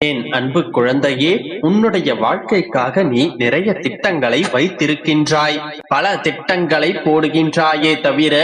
என் அன்பு குழந்தையே, உன்னுடைய வாழ்க்கைக்காக நீ நிறைய திட்டங்களை வைத்திருக்கின்றாய். பல திட்டங்களை போடுகின்றாயே தவிர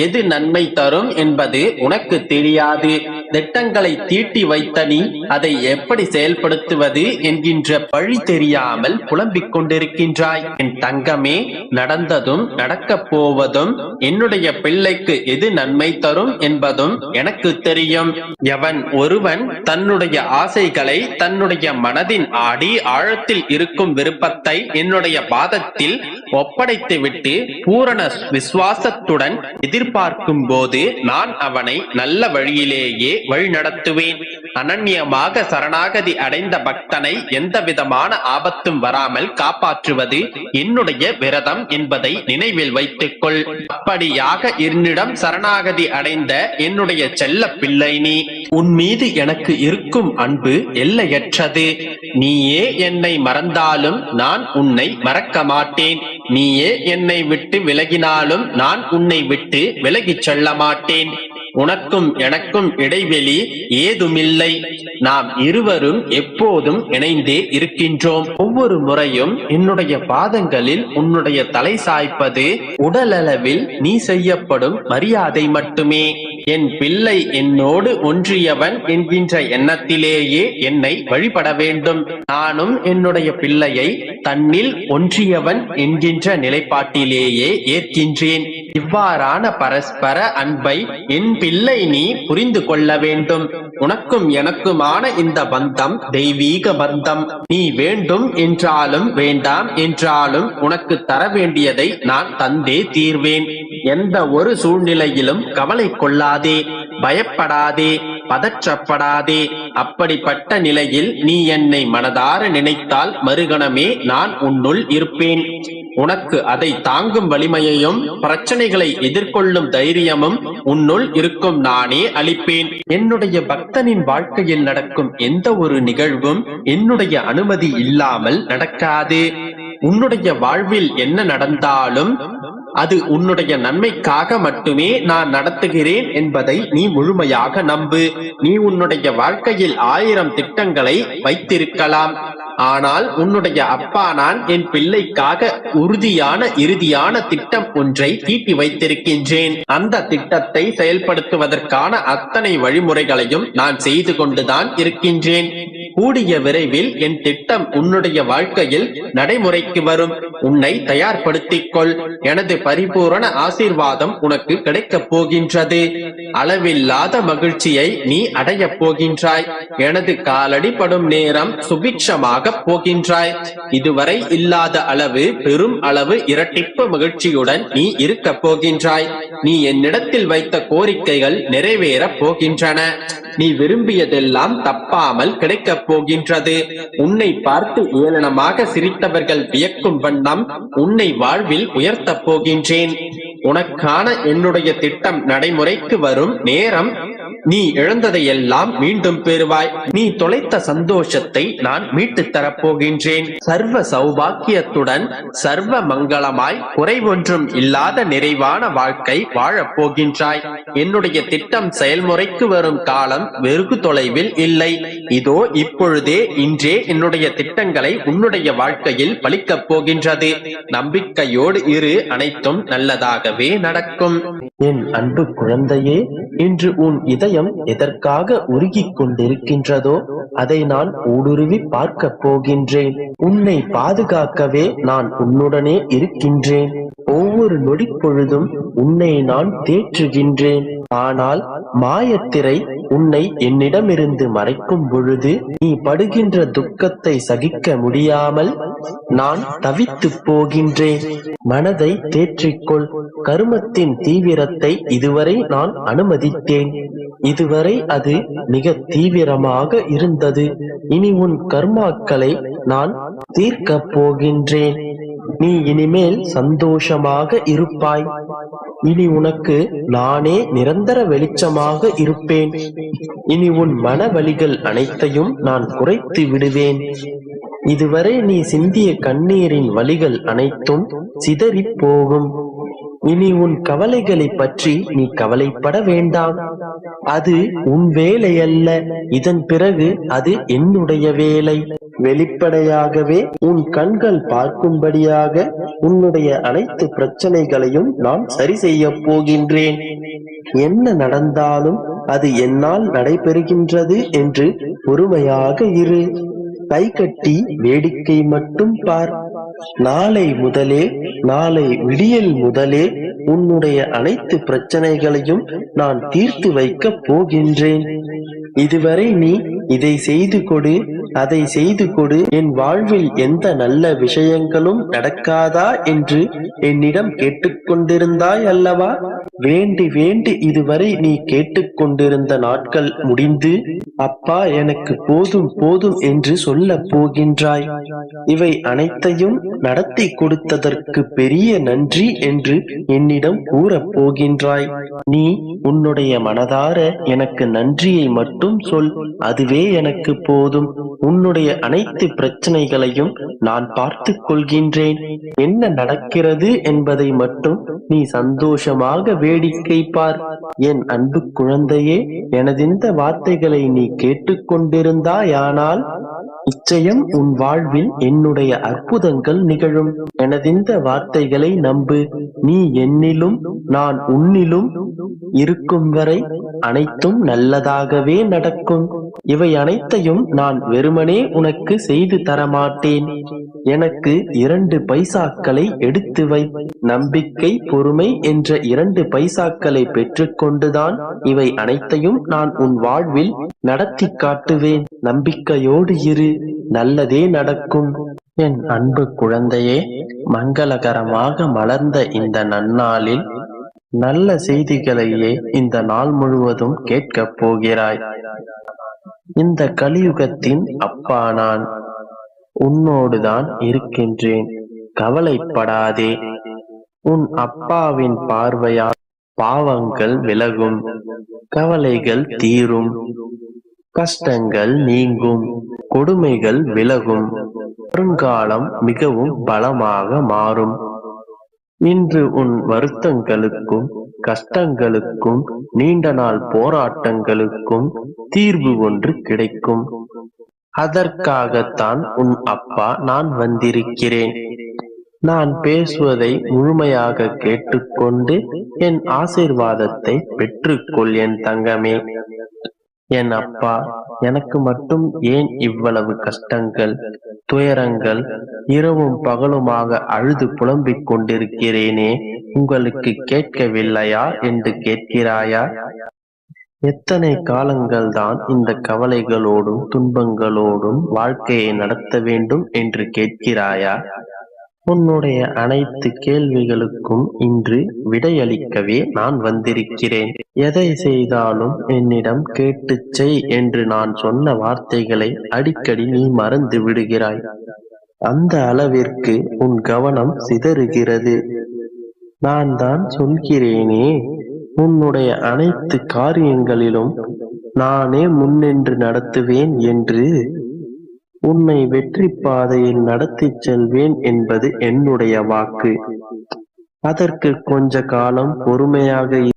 எது நன்மை தரும் என்பது உனக்கு தெரியாது. திட்டங்களை தீட்டி வைத்த நீ அதை எப்படி செயல்படுத்துவது என்கின்ற வழி தெரியாமல் புலம்பிக் கொண்டிருக்கின்றாய். என் தங்கமே, நடந்ததும் நடக்கப் போவதும் என்னுடைய பிள்ளைக்கு எது நன்மை தரும் என்பதும் எனக்கு தெரியும். எவன் ஒருவன் தன்னுடைய ஆசைகளை, தன்னுடைய மனதின் ஆடி ஆழத்தில் இருக்கும் விருப்பத்தை என்னுடைய பாதத்தில் ஒப்படைத்துவிட்டு பூரண விசுவாசத்துடன் எதிர்பார்க்கும் போது நான் அவனை நல்ல வழியிலேயே வழிநடத்துவேன். அனன்யமாக சரணாகதி அடைந்த பக்தனை எந்த விதமான ஆபத்தும் வராமல் காப்பாற்றுவது என்னுடைய விரதம் என்பதை நினைவில் வைத்துக் கொள். அப்படியாக என்னிடம் சரணாகதி அடைந்த என்னுடைய செல்ல பிள்ளை நீ. உன் மீது எனக்கு இருக்கும் அன்பு எல்லையற்றது. நீயே என்னை மறந்தாலும் நான் உன்னை மறக்க மாட்டேன். நீயே என்னை விட்டு விலகினாலும் நான் உன்னை விட்டு விலகிச் செல்ல மாட்டேன். உனக்கும் எனக்கும் இடைவெளி ஏதுமில்லை. நாம் இருவரும் எப்போதும் இணைந்தே இருக்கின்றோம். ஒவ்வொரு முறையும் என்னுடைய பாதங்களில் உன்னுடைய தலை சாய்ப்பது உடலளவில் நீ செய்யப்படும் மரியாதை மட்டுமே. என் பிள்ளை என்னோடு ஒன்றியவன் என்கின்ற எண்ணத்திலேயே என்னை வழிபட வேண்டும். நானும் என்னுடைய பிள்ளையை தன்னில் ஒன்றியவன் என்கின்ற நிலைப்பாட்டிலேயே ஏற்கின்றேன். இவ்வாறான பரஸ்பர அன்பை என் பிள்ளை நீ புரிந்து கொள்ள வேண்டும். உனக்கும் எனக்குமான இந்த பந்தம் தெய்வீக பந்தம். நீ வேண்டும் என்றாலும் வேண்டாம் என்றாலும் உனக்கு தர வேண்டியதை நான் தந்தே தீர்வேன். எந்த ஒரு சூழ்நிலையிலும் கவலை கொள்ளாதே, பயப்படாதே, பதற்றப்படாதே. அப்படிப்பட்ட நிலையில் நீ என்னை மனதார நினைத்தால் மறுகணமே நான் உன்னுள் இருப்பேன். உனக்கு அதை தாங்கும் வலிமையையும் பிரச்சனைகளை எதிர்கொள்ளும் தைரியமும் உன்னுள் இருக்கும் நானே அளிப்பேன். என்னுடைய பக்தனின் வாழ்க்கையில் நடக்கும் எந்த ஒரு நிகழ்வும் என்னுடைய அனுமதி இல்லாமல் நடக்காது. உன்னுடைய வாழ்வில் என்ன நடந்தாலும் அது உன்னுடைய நன்மைக்காக மட்டுமே நான் நடத்துகிறேன் என்பதை நீ முழுமையாக நம்பு. நீ உன்னுடைய வாழ்க்கையில் 1000 திட்டங்களை வைத்திருக்கலாம். ஆனால் உன்னுடைய அப்பா நான் என் பிள்ளைக்காக உறுதியான இறுதியான திட்டம் ஒன்றை தீட்டி வைத்திருக்கின்றேன். அந்த திட்டத்தை செயல்படுத்துவதற்கான அத்தனை வழிமுறைகளையும் நான் செய்து கொண்டுதான் இருக்கின்றேன். கூடிய விரைவில் என் திட்டம் உன்னுடைய வாழ்க்கையில் நடைமுறைக்கு வரும். உன்னை தயார்படுத்திக் கொள். எனது பரிபூரண ஆசீர்வாதம் உனக்கு கிடைக்கப் போகின்றது. அளவில்லாத மகிழ்ச்சியை நீ அடையப் போகின்றாய். எனது காலடி படும் நேரம் சுபிக்ஷமாக போகின்றாய். இதுவரை இல்லாத அளவு பெரும் அளவு இரட்டிப்பு மகிழ்ச்சியுடன் நீ இருக்க போகின்றாய். நீ என்னிடத்தில் வைத்த கோரிக்கைகள் நிறைவேறப் போகின்றன. நீ விரும்பியதெல்லாம் தப்பாமல் கிடைக்கப் போகின்றது. உன்னை பார்த்து ஏளனமாக சிரித்தவர்கள் வியக்கும் வண்ணம் உன்னை வாழ்வில் உயர்த்தப் போகின்றேன். உனக்கான என்னுடைய திட்டம் நடைமுறைக்கு வரும் நேரம் நீ இழந்ததையெல்லாம் மீண்டும் பெறுவாய். நீ தொலைத்த சந்தோஷத்தை நான் மீட்டுத் தரப்போகின்றேன். சர்வ சௌபாக்கியத்துடன் சர்வ மங்களமாய் குறைவொன்றும் இல்லாத நிறைவான வாழ்க்கை வாழப் போகின்றாய். என்னுடைய திட்டம் செயல்முறைக்கு வரும் காலம் வெகு தொலைவில் இல்லை. இதோ இப்பொழுதே இன்றே என்னுடைய திட்டங்களை உன்னுடைய வாழ்க்கையில் பலிக்கப் போகின்றது. நம்பிக்கையோடு இரு, அனைத்தும் நல்லதாகவே நடக்கும். என் அன்பு குழந்தையே, இன்று உன் இதயம் எதற்காக உருகிக் கொண்டிருக்கின்றதோ அதை நான் ஊடுருவி பார்க்க போகின்றேன். உன்னை பாதுகாக்கவே நான் உன்னுடனே இருக்கின்றேன். ஒவ்வொரு நொடி பொழுதும் உன்னை நான் தேற்றுகின்றேன். ஆனால் மாயத்திரை உன்னை என்னிடமிருந்து மறைக்கும் பொழுது நீ படுகின்ற துக்கத்தை சகிக்க முடியாமல் நான் தவித்து போகின்றேன். மனதை தேற்றிக்கொள். கருமத்தின் தீவிரத்தை இதுவரை நான் அனுமதித்தேன். இதுவரை அது மிக தீவிரமாக இருந்தது. இனி உன் கர்மாக்களை நான் தீர்க்கப் போகின்றேன். நீ இனிமேல் சந்தோஷமாக இருப்பாய். இனி உனக்கு நானே நிரந்தர வெளிச்சமாக இருப்பேன். இனி உன் மன வலிகள் அனைத்தையும் நான் குறைத்து விடுவேன். இதுவரை நீ சிந்திய கண்ணீரின் வலிகள் அனைத்தும் சிதறி போகும். இனி உன் கவலைகளை பற்றி நீ கவலைப்பட வேண்டாம். அது உன் வேலை அல்ல. இதன் பிறகு அது என்னுடைய வேலை. வெளிப்படையாகவே உன் கண்கள் பார்க்கும்படியாக உன்னுடைய அனைத்து பிரச்சனைகளையும் நான் சரி செய்ய போகின்றேன். என்ன நடந்தாலும் அது என்னால் நடைபெறுகின்றது என்று பொறுமையாக இரு. கை கட்டி வேடிக்கை மட்டும் பார். நாளை விடியல் முதலே உன்னுடைய அனைத்து பிரச்சனைகளையும் நான் தீர்த்து வைக்கப் போகின்றேன். இதுவரை நீ இதை செய்து கொடு, அதை செய்து கொடு, என் வாழ்வில் எந்த நல்ல விஷயங்களும் நடக்காதா என்று என்னிடம் கேட்டுக்கொண்டிருந்தாய் அல்லவா? வேண்டி வேண்டி இதுவரை நீ கேட்டுக்கொண்டிருந்த நாட்கள் முடிந்து, அப்பா எனக்கு போதும் போதும் என்று சொல்லப் போகின்றாய். இவை அனைத்தையும் நடத்தி கொடுத்ததற்கு பெரிய நன்றி என்று என்னிடம் கூறப் போகின்றாய். நீ உன்னுடைய மனதார எனக்கு நன்றியை மட்டும் சொல். அதுவே எனக்கு போதும். உன்னுடைய அனைத்து பிரச்சனைகளையும் நான் பார்த்துக் கொள்கின்றேன். என்ன நடக்கிறது என்பதை மட்டும் நீ சந்தோஷமாக வேடிக்கை பார். என் அன்பு குழந்தையே, எனதிந்த வார்த்தைகளை நீ கேட்டுக்கொண்டிருந்தாயானால் நிச்சயம் உன் வாழ்வில் என்னுடைய அற்புதங்கள் நிகழும். எனதிந்த வார்த்தைகளை நம்பு. நீ என்னிலும் நான் உன்னிலும் இருக்கும் வரை அனைத்தும் நல்லதாகவே நடக்கும். இவை அனைத்தையும் நான் வெறுமனே உனக்கு செய்து தரமாட்டேன். எனக்கு 2 பைசாக்களை எடுத்து வை. நம்பிக்கை, பொறுமை என்ற 2 பைசாக்களை பெற்றுக்கொண்டுதான் இவை அனைத்தையும் நான் உன் வாழ்வில் நடத்தி காட்டுவேன். நம்பிக்கையோடு இரு, நல்லதே நடக்கும். என் அன்பு குழந்தையே, மங்களகரமாக மலர்ந்த இந்த நன்னாளில் நல்ல செய்திகளையே இந்த நாள் முழுவதும் கேட்கப் போகிறாய். இந்த கலியுகத்தின் அப்பா நான் உன்னோடுதான் இருக்கின்றேன். கவலைப்படாதே. உன் அப்பாவின் பார்வையால் பாவங்கள் விலகும், கவலைகள் தீரும், கஷ்டங்கள் நீங்கும், கொடுமைகள் விலகும், வருங்காலம் மிகவும் பலமாக மாறும். இன்று உன் வருத்தங்களுக்கும் கஷ்டங்களுக்கும் நீண்ட நாள் போராட்டங்களுக்கும் தீர்வு ஒன்று கிடைக்கும். அதற்காகத்தான் உன் அப்பா நான் வந்திருக்கிறேன். நான் பேசுவதை முழுமையாக கேட்டுக்கொண்டு என் ஆசீர்வாதத்தை பெற்றுக்கொள் என் தங்கமே. என் அப்பா, எனக்கு மட்டும் ஏன் இவ்வளவு கஷ்டங்கள், துயரங்கள்? இரவும் பகலுமாக அழுது புலம்பிக் கொண்டிருக்கிறேனே, உங்களுக்கு கேட்கவில்லையா என்று கேட்கிறாயா? எத்தனை காலங்கள் தான் இந்த கவலைகளோடும் துன்பங்களோடும் வாழ்க்கையை நடத்த வேண்டும் என்று கேட்கிறாயா? உன்னுடைய அனைத்து கேள்விகளுக்கும் இன்று விடையளிக்கவே நான் வந்திருக்கிறேன். எதை செய்தாலும் என்னிடம் கேட்டுச் செய் என்று நான் சொன்ன வார்த்தைகளை அடிக்கடி நீ மறந்து விடுகிறாய். அந்த அளவிற்கு உன் கவனம் சிதறுகிறது. நான் தான் சொல்கிறேனே, உன்னுடைய அனைத்து காரியங்களிலும் நானே முன்னின்று நடத்துவேன் என்று. உன்னை வெற்றி பாதையில் நடத்திச் செல்வேன் என்பது என்னுடைய வாக்கு. அதற்கு கொஞ்ச காலம் பொறுமையாக